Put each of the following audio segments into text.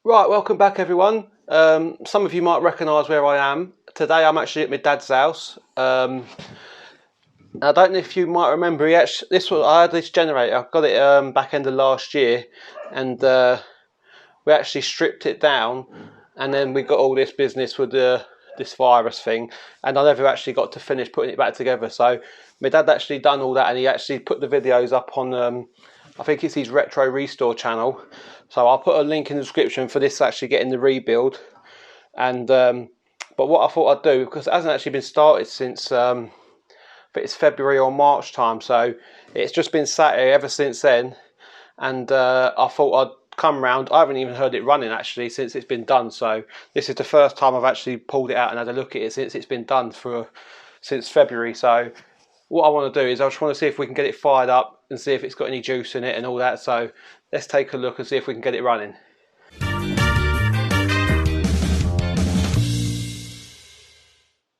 Right, welcome back everyone. Some of you might recognise where I am. Today I'm actually at my dad's house. I don't know if you might remember, I had this generator, I got it back end of last year, and we actually stripped it down, and then we got all this business with this virus thing, and I never actually got to finish putting it back together. So my dad actually done all that, and he actually put the videos up on I think it's his Retro Restore channel. So I'll put a link in the description for this actually getting the rebuild. And but what I thought I'd do, because it hasn't actually been started since I think it's February or March time, so it's just been sat here ever since then. And I thought I'd come round. I haven't even heard it running actually since it's been done. So this is the first time I've actually pulled it out and had a look at it since it's been done since February. So what I want to do is I just want to see if we can get it fired up and see if it's got any juice in it and all that. So let's take a look and see if we can get it running.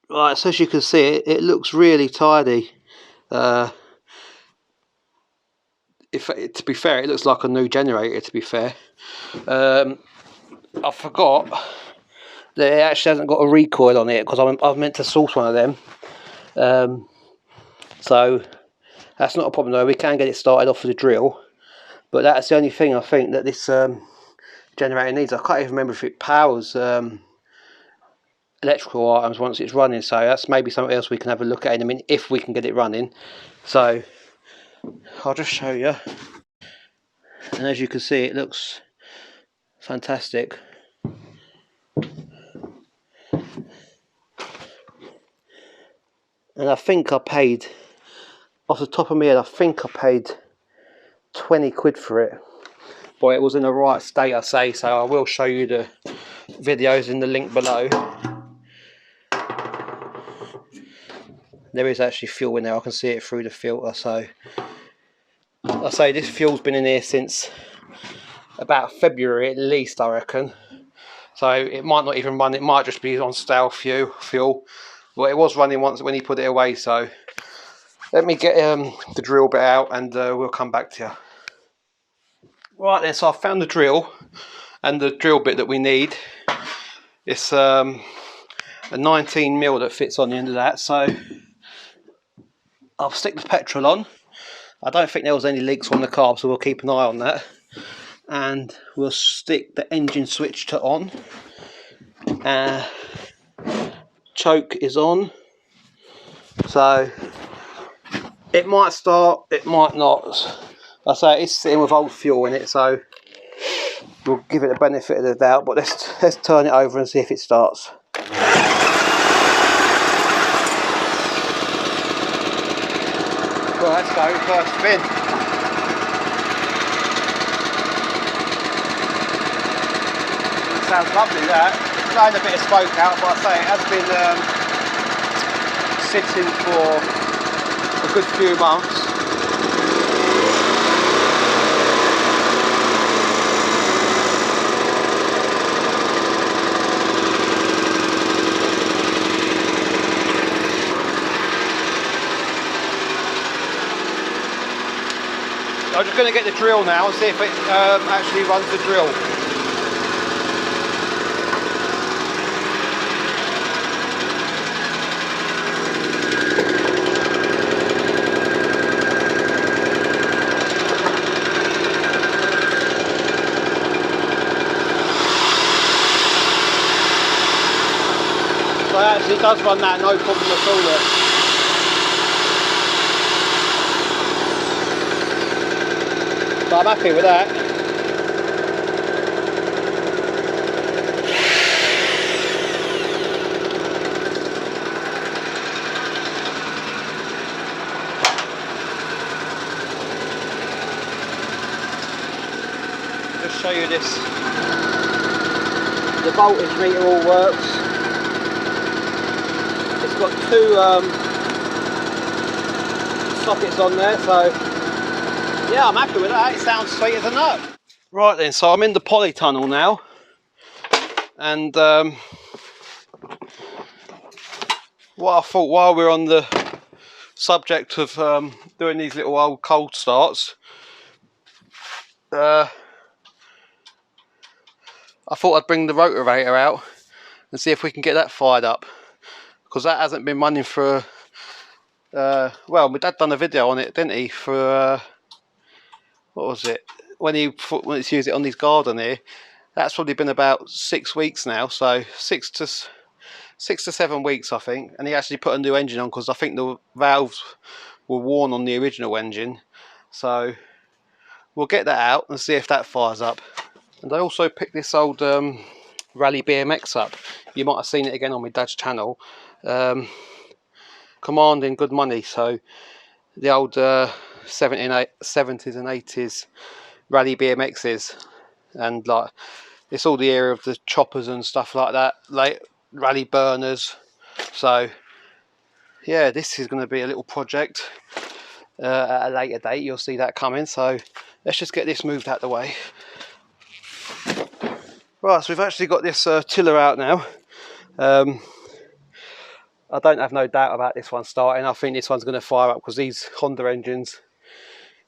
Right, so as you can see, it looks really tidy. To be fair, it looks like a new generator, to be fair. I forgot that it actually hasn't got a recoil on it, because I've meant to source one of them. So that's not a problem though, we can get it started off with a drill. But that's the only thing I think that this generator needs. I can't even remember if it powers electrical items once it's running, so that's maybe something else we can have a look at in a minute if we can get it running. So I'll just show you, and as you can see, it looks fantastic. And I think I paid, off the top of my head, I think I paid 20 quid for it. But it was in the right state, I say, so I will show you the videos in the link below. There is actually fuel in there, I can see it through the filter. So I say this fuel's been in here since about February at least, I reckon. So it might not even run, it might just be on stale fuel. But it was running once when he put it away. So let me get the drill bit out and we'll come back to you. Right then, so I found the drill and the drill bit that we need. It's a 19mm that fits on the end of that. So I'll stick the petrol on. I don't think there was any leaks on the carb, so we'll keep an eye on that. And we'll stick the engine switch to on. Choke is on. So it might start, it might not. I say it's sitting with old fuel in it, so we'll give it the benefit of the doubt. But let's turn it over and see if it starts. Well, let's go, first spin. Sounds lovely that. It's blowing a bit of smoke out, but I say it has been sitting for a good few months. I'm just going to get the drill now and see if it actually runs the drill. So it actually does run that, no problem at all there. So I'm happy with that. Just show you this. The voltage meter all works. It's got two sockets on there, so yeah, I'm happy with that. It sounds sweet as a nut. Right then, so I'm in the polytunnel now, and what I thought, while we're on the subject of doing these little old cold starts, I I thought I'd bring the rotavator out and see if we can get that fired up, because that hasn't been running for well, my dad done a video on it, didn't he, for what was it, when he used it on his garden here. That's probably been about 6 weeks now, so 6 to 7 weeks I think. And he actually put a new engine on because I think the valves were worn on the original engine. So we'll get that out and see if that fires up. And I also picked this old Rally BMX up. You might have seen it again on my dad's channel. Commanding good money. So the old 70s and 80s Rally BMXs, and like it's all the era of the choppers and stuff like that, like rally burners. So yeah, this is going to be a little project at a later date. You'll see that coming. So let's just get this moved out the way. Right, so we've actually got this tiller out now. I don't have no doubt about this one starting. I think this one's going to fire up because these Honda engines,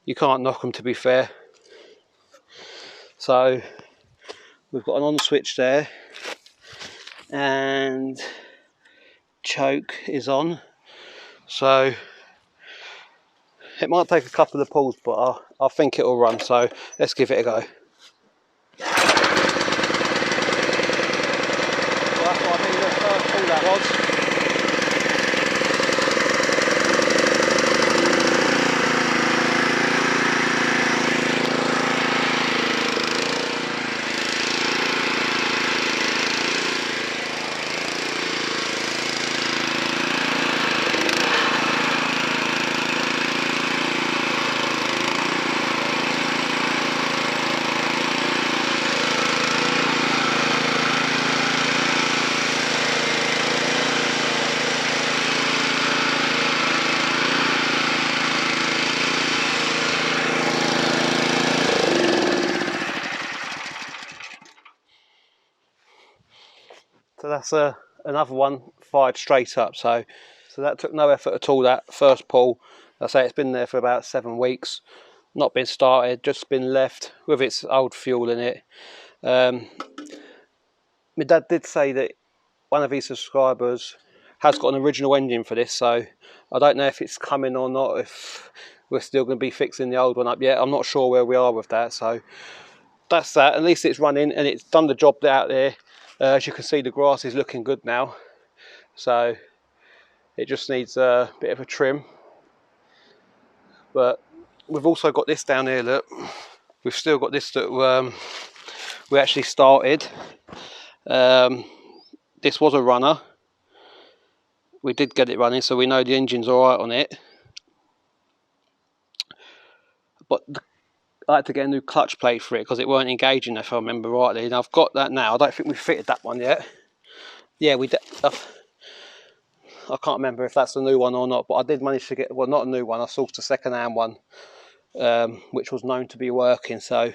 you can't knock them, to be fair. So we've got an on switch there, and choke is on. So it might take a couple of pulls, but I think it'll run. So let's give it a go. So that's what I mean, the first pull that was. So that's another one fired straight up. So that took no effort at all, that first pull. I say it's been there for about 7 weeks, not been started, just been left with its old fuel in it. My dad did say that one of his subscribers has got an original engine for this, so I don't know if it's coming or not, if we're still going to be fixing the old one up yet. I'm not sure where we are with that. So that's that. At least it's running and it's done the job out there. As you can see, the grass is looking good now, so it just needs a bit of a trim. But we've also got this down here, look. We've still got this that we actually started. This was a runner. We did get it running, so we know the engine's alright on it. But I had to get a new clutch plate for it because it weren't engaging, if I remember rightly. And I've got that now. I don't think we've fitted that one yet. Yeah, we did. I can't remember if that's a new one or not, but I did manage to get, well, not a new one, I sourced a second-hand one, which was known to be working. So,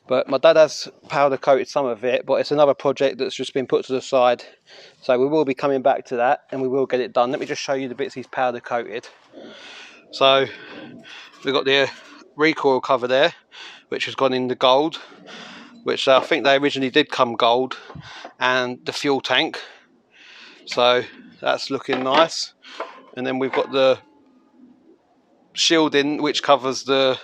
but my dad has powder coated some of it, but it's another project that's just been put to the side. So we will be coming back to that and we will get it done. Let me just show you the bits he's powder coated. So we've got the recoil cover there, which has gone in the gold, which I think they originally did come gold, and the fuel tank. So that's looking nice. And then we've got the shielding, which covers the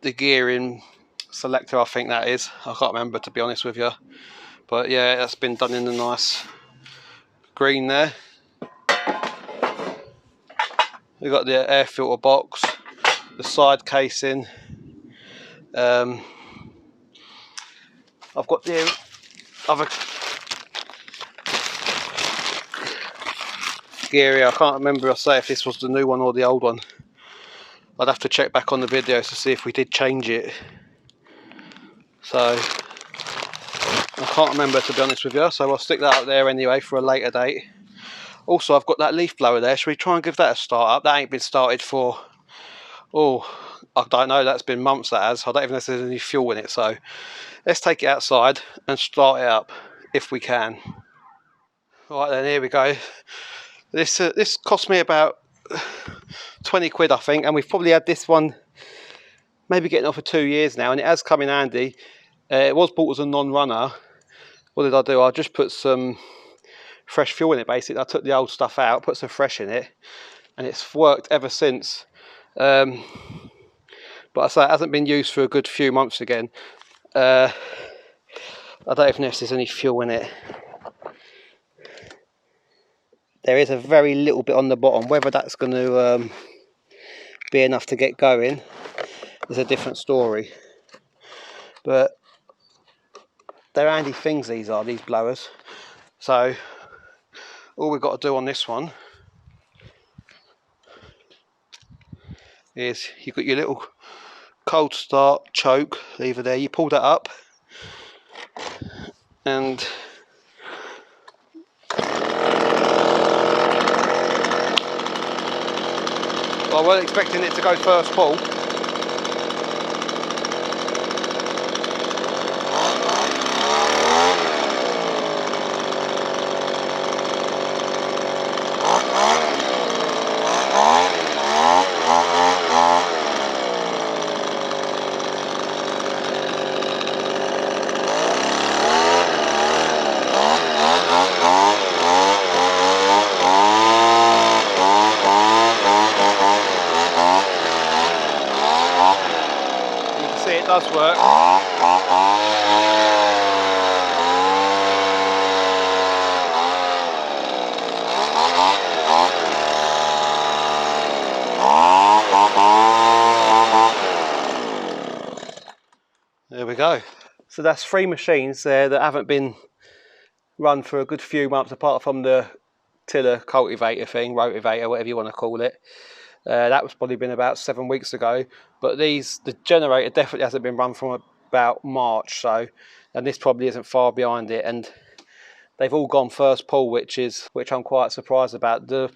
gearing selector, I think that is. I can't remember, to be honest with you. But yeah, that's been done in a nice green there. We've got the air filter box, the side casing. I've got the other gear here. I can't remember, I say, if this was the new one or the old one. I'd have to check back on the videos to see if we did change it. So I can't remember, to be honest with you, so I'll stick that up there anyway for a later date. Also, I've got that leaf blower there. Should we try and give that a start up? That ain't been started for, oh, I don't know, that's been months, that has. I don't even know if there's any fuel in it. So let's take it outside and start it up if we can. Right then, here we go. This cost me about 20 quid, I think, and we've probably had this one maybe getting off for 2 years now, and it has come in handy. It was bought as a non-runner. What did I do? I just put some fresh fuel in it basically. I took the old stuff out, put some fresh in it, and it's worked ever since. But I say it hasn't been used for a good few months again. I don't even know if there's any fuel in it. There is a very little bit on the bottom. Whether that's going to be enough to get going is a different story. But they're handy things, these blowers. So all we've got to do on this one is you've got your little cold start choke lever there. You pull that up and I wasn't expecting it to go first pull. It does work. There we go. So that's 3 machines there that haven't been run for a good few months, apart from the tiller cultivator thing, rotivator, whatever you want to call it. That was probably been about 7 weeks ago, but the generator definitely hasn't been run from about March, so, and this probably isn't far behind it, and they've all gone first pull, which I'm quite surprised about. The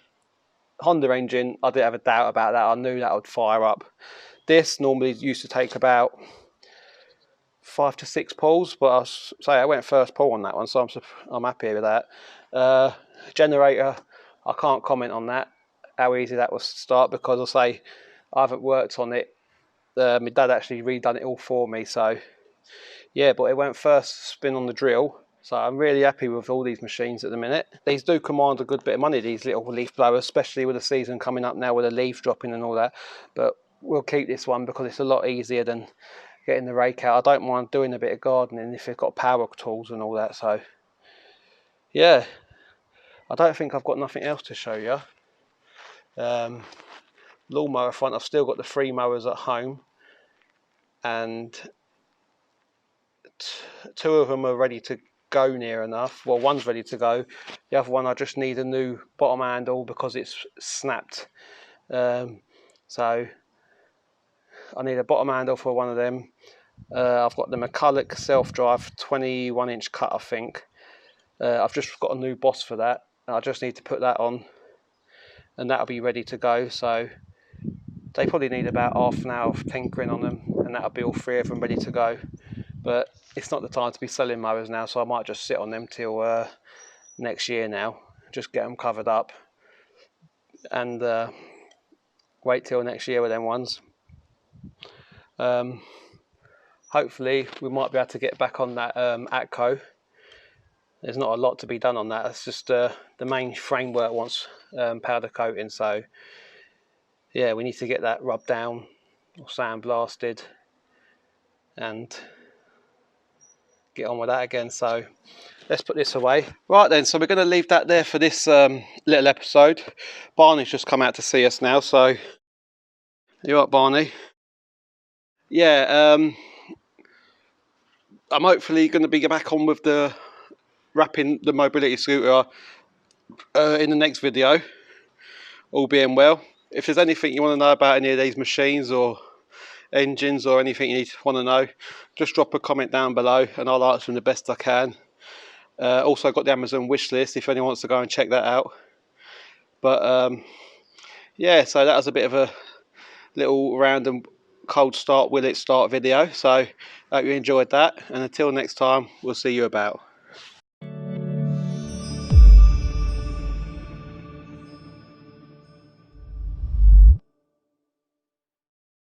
Honda engine, I didn't have a doubt about that. I knew that would fire up. This normally used to take about 5 to 6 pulls, but I went first pull on that one, so I'm happy with that. Generator, I can't comment on that, how easy that was to start, because I haven't worked on it. My dad actually redone it all for me, so yeah, but it went first spin on the drill. So I'm really happy with all these machines at the minute. These do command a good bit of money, these little leaf blowers, especially with the season coming up now with the leaves dropping and all that. But we'll keep this one because it's a lot easier than getting the rake out. I don't mind doing a bit of gardening if you've got power tools and all that. So yeah, I don't think I've got nothing else to show you. Lawnmower front, I've still got the 3 mowers at home, and 2 of them are ready to go near enough. Well, one's ready to go, the other one I just need a new bottom handle because it's snapped. So I need a bottom handle for one of them. I've got the McCulloch self-drive 21-inch cut, I think. I've just got a new boss for that. I just need to put that on and that'll be ready to go. So they probably need about half an hour of tinkering on them, and that'll be all 3 of them ready to go. But it's not the time to be selling mowers now, so I might just sit on them till next year now. Just get them covered up and wait till next year with them ones. Hopefully we might be able to get back on that Atco. There's not a lot to be done on that. It's just the main framework wants powder coating, so yeah, we need to get that rubbed down or sandblasted and get on with that again. So let's put this away. Right then, so we're going to leave that there for this little episode. Barney's just come out to see us now, so you up, Barney? Yeah, I'm hopefully going to be back on with the wrapping the mobility scooter in the next video, all being well. If there's anything you want to know about any of these machines or engines or anything you want to know, just drop a comment down below and I'll answer them the best I can. Also got the Amazon wish list if anyone wants to go and check that out. But yeah, so that was a bit of a little random cold start, will it start video. So hope you enjoyed that, and until next time, we'll see you about.